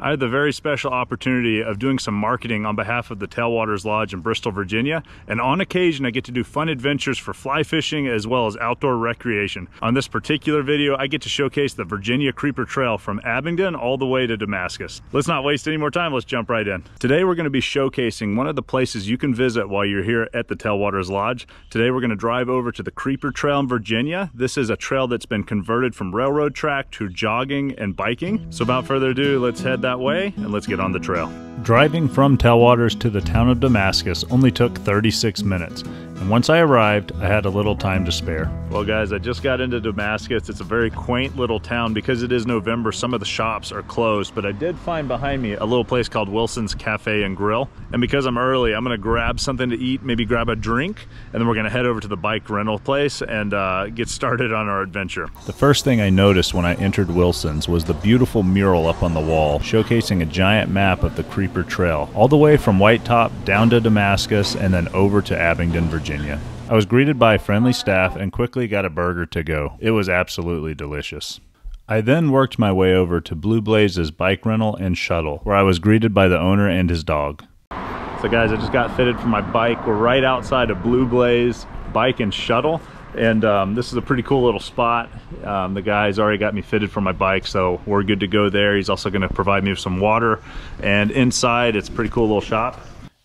I had the very special opportunity of doing some marketing on behalf of the Tailwaters Lodge in Bristol, Virginia, and on occasion I get to do fun adventures for fly fishing as well as outdoor recreation. On this particular video, I get to showcase the Virginia Creeper Trail from Abingdon all the way to Damascus. Let's not waste any more time, let's jump right in. Today we're going to be showcasing one of the places you can visit while you're here at the Tailwaters Lodge. Today we're going to drive over to the Creeper Trail in Virginia. This is a trail that's been converted from railroad track to jogging and biking. So without further ado, let's head that way and let's get on the trail. Driving from Tailwaters to the town of Damascus only took 36 minutes, and once I arrived, I had a little time to spare. Well guys, I just got into Damascus. It's a very quaint little town. Because it is November, some of the shops are closed, but I did find behind me a little place called Wilson's Cafe and Grill, and because I'm early, I'm gonna grab something to eat, maybe grab a drink, and then we're gonna head over to the bike rental place and get started on our adventure. The first thing I noticed when I entered Wilson's was the beautiful mural up on the wall showcasing a giant map of the Creeper Trail, all the way from White Top down to Damascus and then over to Abingdon, Virginia. I was greeted by friendly staff and quickly got a burger to go. It was absolutely delicious. I then worked my way over to Blue Blaze's bike rental and shuttle, where I was greeted by the owner and his dog. So guys, I just got fitted for my bike. We're right outside of Blue Blaze Bike and Shuttle, and this is a pretty cool little spot. The guy's already got me fitted for my bike, so we're good to go there. He's also going to provide me with some water, and inside it's a pretty cool little shop.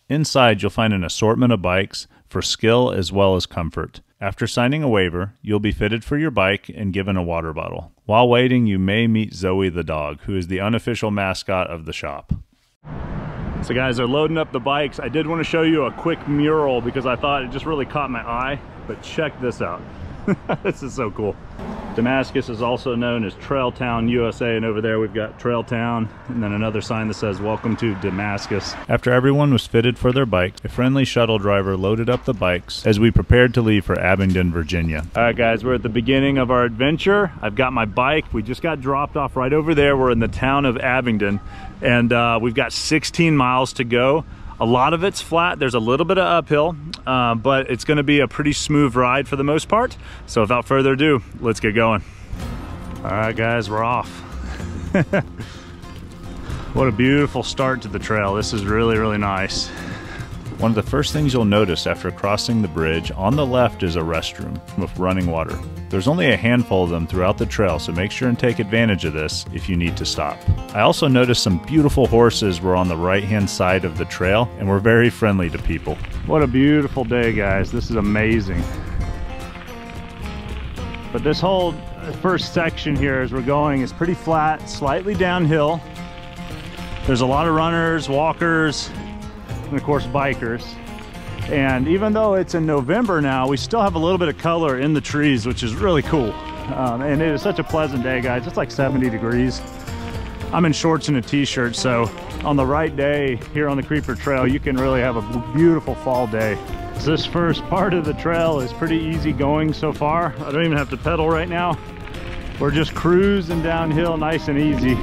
Inside you'll find an assortment of bikes for skill as well as comfort. After signing a waiver, you'll be fitted for your bike and given a water bottle. While waiting, you may meet Zoe the dog, who is the unofficial mascot of the shop. So guys, they're loading up the bikes. I did want to show you a quick mural because I thought it just really caught my eye, but check this out. This is so cool. Damascus is also known as Trail Town, USA, and over there we've got Trail Town and then another sign that says welcome to Damascus. After everyone was fitted for their bike, a friendly shuttle driver loaded up the bikes as we prepared to leave for Abingdon, Virginia. All right guys, we're at the beginning of our adventure. I've got my bike. We just got dropped off right over there. We're in the town of Abingdon, and we've got 16 miles to go. A lot of it's flat, there's a little bit of uphill, but it's gonna be a pretty smooth ride for the most part. So without further ado, let's get going. All right guys, we're off. What a beautiful start to the trail. This is really, really nice. One of the first things you'll notice after crossing the bridge, on the left is a restroom with running water. There's only a handful of them throughout the trail, so make sure and take advantage of this if you need to stop. I also noticed some beautiful horses were on the right-hand side of the trail and were very friendly to people. What a beautiful day, guys. This is amazing. But this whole first section here as we're going is pretty flat, slightly downhill. There's a lot of runners, walkers, and of course bikers. And even though it's in November now, we still have a little bit of color in the trees, which is really cool. And it is such a pleasant day, guys. It's like 70 degrees. I'm in shorts and a t-shirt, so on the right day here on the Creeper Trail, you can really have a beautiful fall day. This first part of the trail is pretty easy going so far. I don't even have to pedal right now. We're just cruising downhill nice and easy.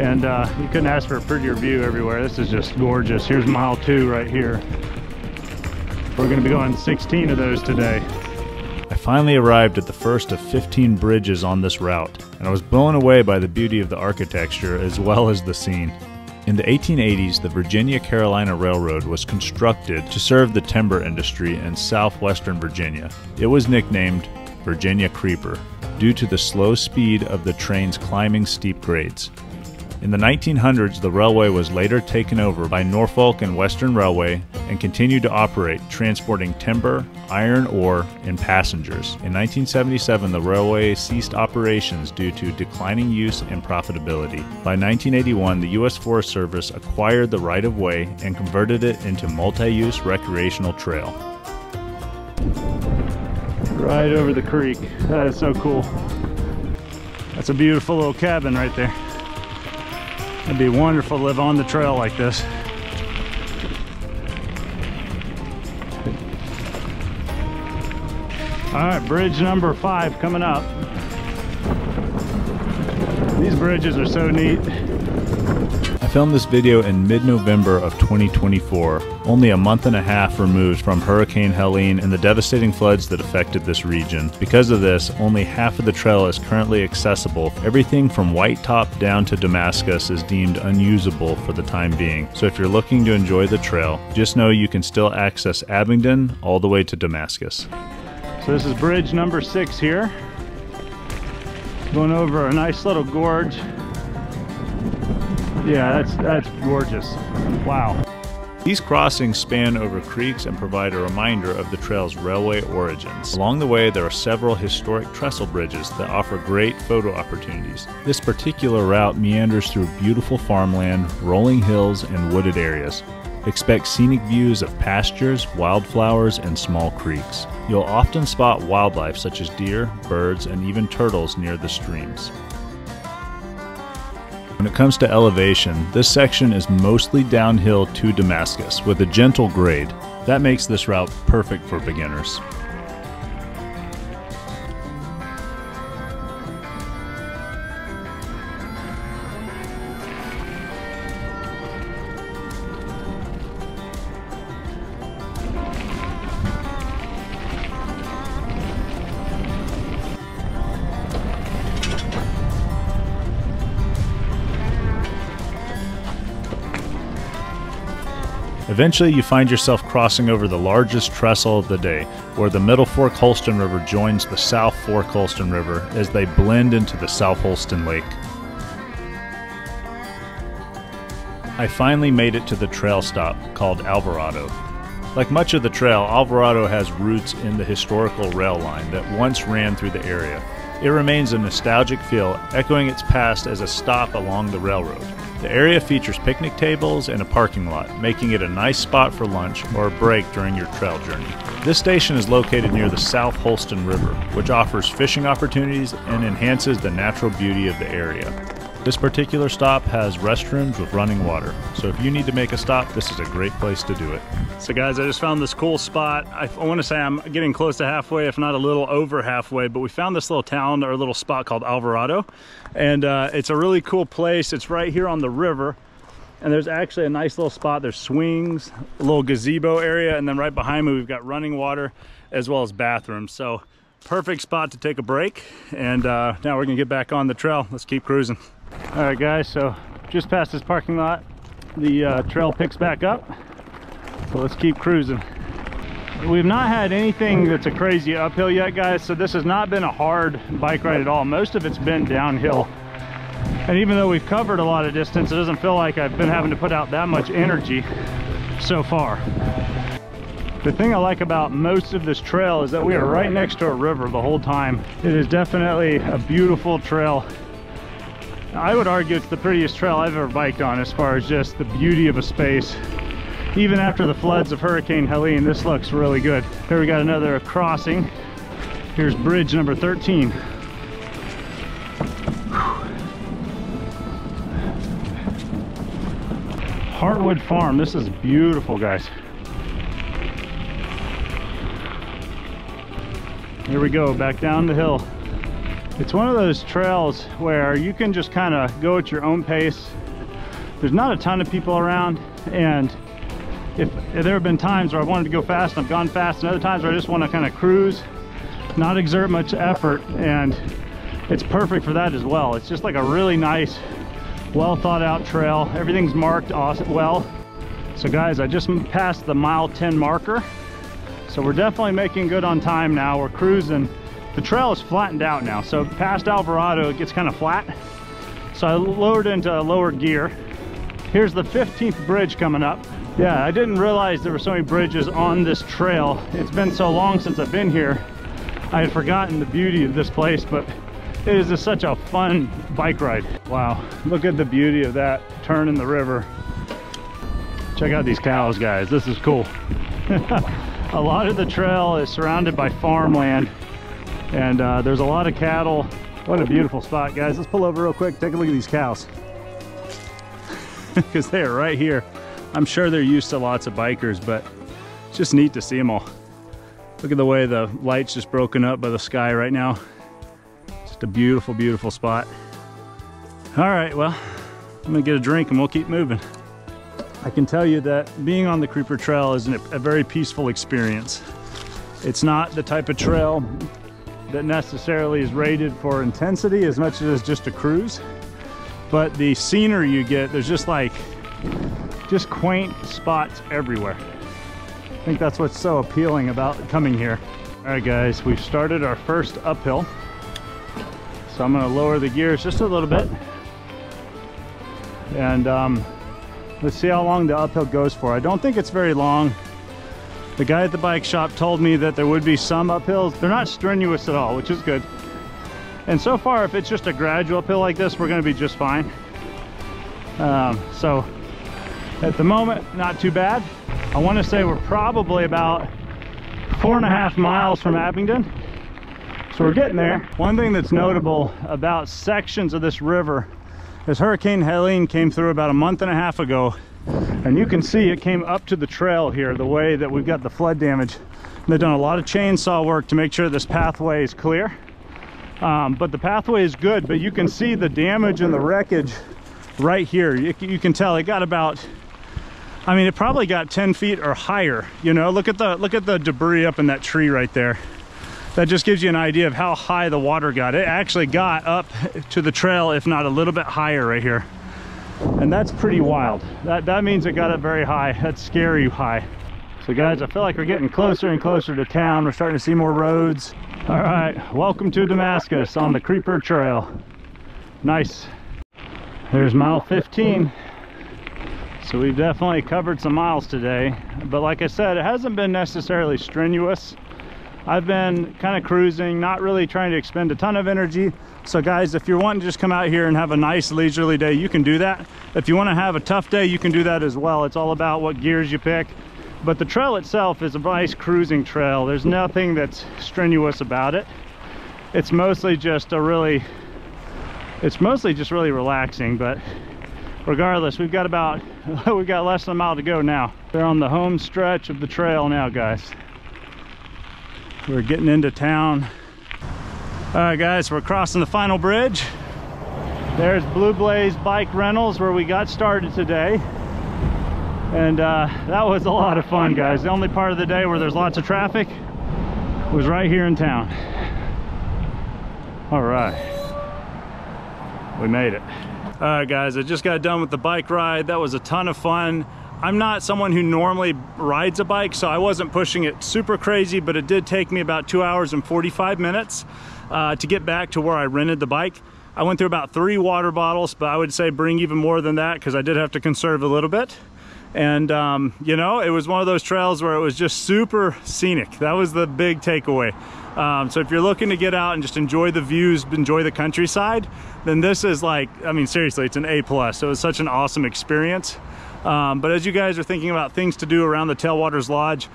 And you couldn't ask for a prettier view everywhere. This is just gorgeous. Here's mile 2 right here. We're going to be going 16 of those today. I finally arrived at the first of 15 bridges on this route, and I was blown away by the beauty of the architecture as well as the scene. In the 1880s, the Virginia-Carolina Railroad was constructed to serve the timber industry in southwestern Virginia. It was nicknamed Virginia Creeper due to the slow speed of the trains climbing steep grades. In the 1900s, the railway was later taken over by Norfolk and Western Railway and continued to operate, transporting timber, iron ore, and passengers. In 1977, the railway ceased operations due to declining use and profitability. By 1981, the U.S. Forest Service acquired the right-of-way and converted it into multi-use recreational trail. Right over the creek. That is so cool. That's a beautiful little cabin right there. It'd be wonderful to live on the trail like this. All right, bridge number 5 coming up. These bridges are so neat. I filmed this video in mid-November of 2024, only a month and a half removed from Hurricane Helene and the devastating floods that affected this region. Because of this, only half of the trail is currently accessible. Everything from White Top down to Damascus is deemed unusable for the time being. So if you're looking to enjoy the trail, just know you can still access Abingdon all the way to Damascus. So this is bridge number 6 here. Going over a nice little gorge. Yeah, that's gorgeous. Wow. These crossings span over creeks and provide a reminder of the trail's railway origins. Along the way, there are several historic trestle bridges that offer great photo opportunities. This particular route meanders through beautiful farmland, rolling hills, and wooded areas. Expect scenic views of pastures, wildflowers, and small creeks. You'll often spot wildlife such as deer, birds, and even turtles near the streams. When it comes to elevation, this section is mostly downhill to Damascus with a gentle grade. That makes this route perfect for beginners. Eventually, you find yourself crossing over the largest trestle of the day, where the Middle Fork Holston River joins the South Fork Holston River as they blend into the South Holston Lake. I finally made it to the trail stop called Alvarado. Like much of the trail, Alvarado has roots in the historical rail line that once ran through the area. It remains a nostalgic feel, echoing its past as a stop along the railroad. The area features picnic tables and a parking lot, making it a nice spot for lunch or a break during your trail journey. This station is located near the South Holston River, which offers fishing opportunities and enhances the natural beauty of the area. This particular stop has restrooms with running water, so if you need to make a stop, this is a great place to do it. So guys, I just found this cool spot. I want to say I'm getting close to halfway, if not a little over halfway, but we found this little town or little spot called Alvarado, and it's a really cool place. It's right here on the river, and there's actually a nice little spot. There's swings, a little gazebo area, and then right behind me we've got running water as well as bathrooms. So perfect spot to take a break, and now we're gonna get back on the trail. Let's keep cruising. All right guys, so just past this parking lot, the trail picks back up, so let's keep cruising. We've not had anything that's a crazy uphill yet, guys, so this has not been a hard bike ride at all. Most of it's been downhill, and even though we've covered a lot of distance, it doesn't feel like I've been having to put out that much energy so far. The thing I like about most of this trail is that we are right next to a river the whole time. It is definitely a beautiful trail. I would argue it's the prettiest trail I've ever biked on as far as just the beauty of a space. Even after the floods of Hurricane Helene, this looks really good. Here we got another crossing. Here's bridge number 13. Heartwood Farm, this is beautiful, guys. Here we go, back down the hill. It's one of those trails where you can just kind of go at your own pace. There's not a ton of people around, and if there have been times where I've wanted to go fast and I've gone fast, and other times where I just want to kind of cruise, not exert much effort, and it's perfect for that as well. It's just like a really nice, well thought out trail. Everything's marked well. So guys, I just passed the mile 10 marker, so we're definitely making good on time now. We're cruising. The trail is flattened out now, so past Alvarado it gets kind of flat, so I lowered into lower gear. Here's the 15th bridge coming up. Yeah, I didn't realize there were so many bridges on this trail. It's been so long since I've been here, I had forgotten the beauty of this place, but it is just such a fun bike ride. Wow, look at the beauty of that turn in the river. Check out these cows, guys. This is cool. A lot of the trail is surrounded by farmland, and there's a lot of cattle. What a beautiful spot, guys. Let's pull over real quick, take a look at these cows. Because they are right here. I'm sure they're used to lots of bikers, but it's just neat to see them all. Look at the way the light's just broken up by the sky right now. Just a beautiful, beautiful spot. All right, well, I'm gonna get a drink and we'll keep moving. I can tell you that being on the Creeper Trail is a very peaceful experience. It's not the type of trail that necessarily is rated for intensity as much as just a cruise, but the scenery you get, there's just quaint spots everywhere. I think that's what's so appealing about coming here. All right guys, we've started our first uphill, so I'm going to lower the gears just a little bit, and let's see how long the uphill goes for. I don't think it's very long. The guy at the bike shop told me that there would be some uphills. They're not strenuous at all, which is good. And so far, if it's just a gradual uphill like this, we're going to be just fine. So at the moment, not too bad. I want to say we're probably about 4.5 miles from Abingdon. So we're getting there. One thing that's notable about sections of this river is Hurricane Helene came through about a month and a half ago. And you can see it came up to the trail here, the way that we've got the flood damage. They've done a lot of chainsaw work to make sure this pathway is clear. But the pathway is good, but you can see the damage and the wreckage right here. You can tell it got about, I mean, it probably got 10 feet or higher. You know, look at the debris up in that tree right there. That just gives you an idea of how high the water got. It actually got up to the trail, if not a little bit higher right here. And that's pretty wild. That means it got up very high. That's scary high. So guys, I feel like we're getting closer and closer to town. We're starting to see more roads. All right, welcome to Damascus on the Creeper Trail. Nice. There's mile 15. So we've definitely covered some miles today. But like I said, it hasn't been necessarily strenuous. I've been kind of cruising, not really trying to expend a ton of energy. So guys, if you're wanting to just come out here and have a nice leisurely day, you can do that. If you want to have a tough day, you can do that as well. It's all about what gears you pick. But the trail itself is a nice cruising trail. There's nothing that's strenuous about it. It's mostly just really relaxing. But regardless, we've got less than a mile to go now. We're on the home stretch of the trail now, guys. We're getting into town. All right guys, we're crossing the final bridge. There's Blue Blaze Bike Rentals where we got started today. And that was a lot of fun, guys. The only part of the day where there's lots of traffic was right here in town. All right, we made it. All right guys, I just got done with the bike ride. That was a ton of fun. I'm not someone who normally rides a bike, so I wasn't pushing it super crazy, but it did take me about 2 hours and 45 minutes to get back to where I rented the bike. I went through about 3 water bottles, but I would say bring even more than that because I did have to conserve a little bit. And you know, it was one of those trails where it was just super scenic. That was the big takeaway. So if you're looking to get out and just enjoy the views, enjoy the countryside, then this is like, I mean, seriously, it's an A+. So it was such an awesome experience. But as you guys are thinking about things to do around the Tailwaters Lodge,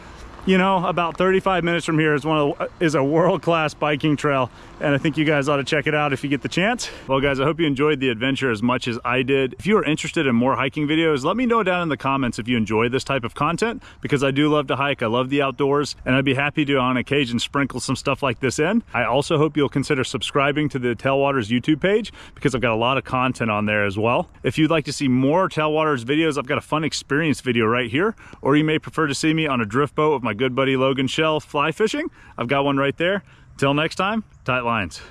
you know, about 35 minutes from here is a world-class biking trail, and I think you guys ought to check it out if you get the chance. Well guys, I hope you enjoyed the adventure as much as I did. If you are interested in more hiking videos, let me know down in the comments if you enjoy this type of content, because I do love to hike, I love the outdoors, and I'd be happy to on occasion sprinkle some stuff like this in. I also hope you'll consider subscribing to the Tailwaters YouTube page, because I've got a lot of content on there as well. If you'd like to see more Tailwaters videos, I've got a fun experience video right here, or you may prefer to see me on a drift boat with my good buddy Logan Shell fly fishing. I've got one right there. Till next time, tight lines.